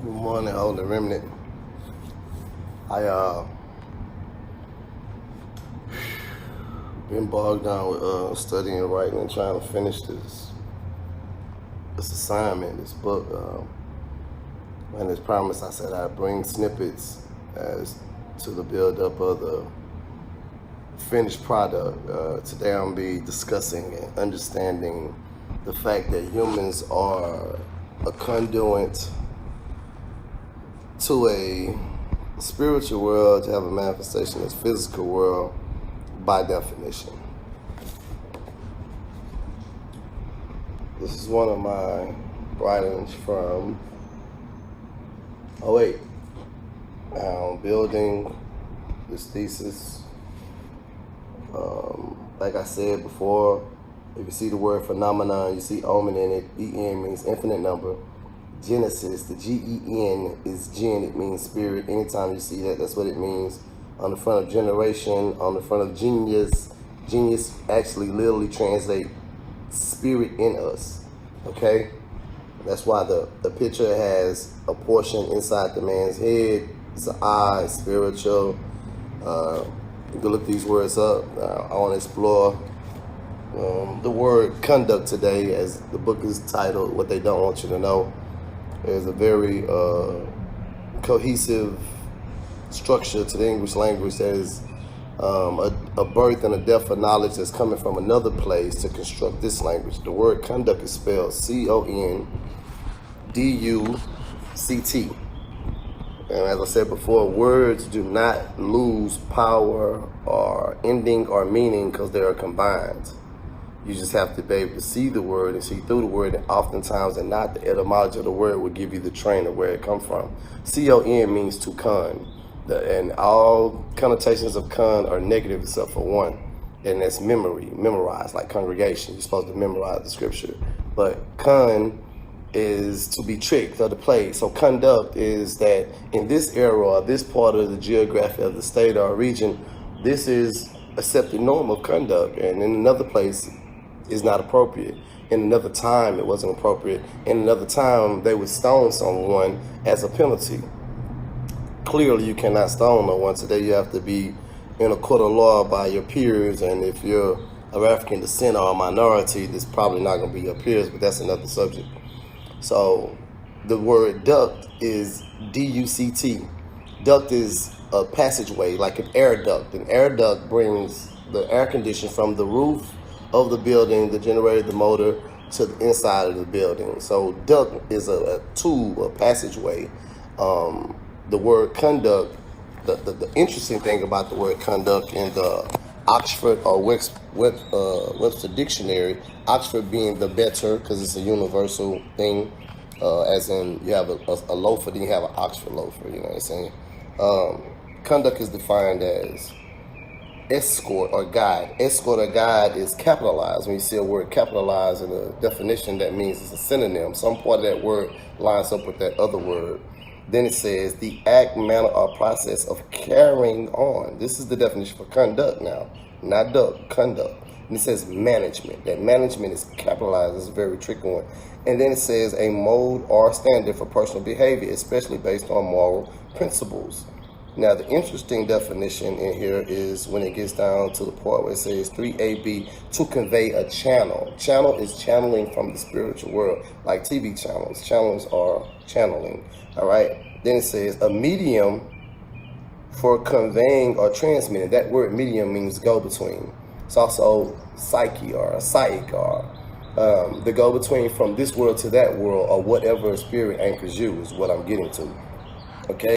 Good morning, Holy Remnant. I been bogged down with studying, writing, and trying to finish this assignment, this book. And as promised, I said I'd bring snippets as to the build-up of the finished product. Today I'm going to be discussing and understanding the fact that humans are a conduit to a spiritual world, to have a manifestation as physical world by definition. This is one of my writings from building this thesis. Like I said before, if you see the word phenomenon, you see omen in it. En means infinite number. Genesis, the Gen is gen, it means spirit. Anytime you see that, that's what it means. On the front of generation, on the front of genius, genius actually literally translate spirit in us, okay? That's why the picture has a portion inside the man's head. It's an eye, it's spiritual. You can look these words up. I want to explore the word conduct today, as the book is titled, What They Don't Want You to Know. There's a very cohesive structure to the English language. That is a birth and a death of knowledge that's coming from another place to construct this language. The word conduct is spelled C-O-N-D-U-C-T. And as I said before, words do not lose power or ending or meaning because they are combined. You just have to be able to see the word and see through the word, and oftentimes and not, the etymology of the word will give you the train of where it come from. C-O-N means to con, and all connotations of con are negative except for one, and that's memory, memorize, like congregation. You're supposed to memorize the scripture. But con is to be tricked or to play. So conduct is that in this era or this part of the geography of the state or region, this is accepted norm of conduct, and in another place is not appropriate. In another time, it wasn't appropriate. In another time, they would stone someone as a penalty. Clearly, you cannot stone no one. Today, you have to be in a court of law by your peers, and if you're of African descent or a minority, this probably not going to be your peers, but that's another subject. So, the word duct is D-U-C-T. Duct is a passageway, like an air duct. An air duct brings the air condition from the roof of the building, the generator, the motor, to the inside of the building. So duct is a tube, a passageway. The word conduct, the interesting thing about the word conduct in the Oxford or Webster Dictionary, Oxford being the better because it's a universal thing, as in you have a loafer, then you have an Oxford loafer, you know what I'm saying? Conduct is defined as escort or guide. Escort or guide is capitalized. When you see a word capitalized in a definition, that means it's a synonym. Some part of that word lines up with that other word. Then it says the act, manner, or process of carrying on. This is the definition for conduct now, not duct, conduct. And it says management. That management is capitalized. It's a very tricky one. And then it says a mode or standard for personal behavior, especially based on moral principles. Now, the interesting definition in here is when it gets down to the part where it says 3AB, to convey a channel. Channel is channeling from the spiritual world, like TV channels. Channels are channeling, all right? Then it says a medium for conveying or transmitting. That word medium means go-between. It's also psyche or a psych or the go-between from this world to that world, or whatever spirit anchors you is what I'm getting to, okay?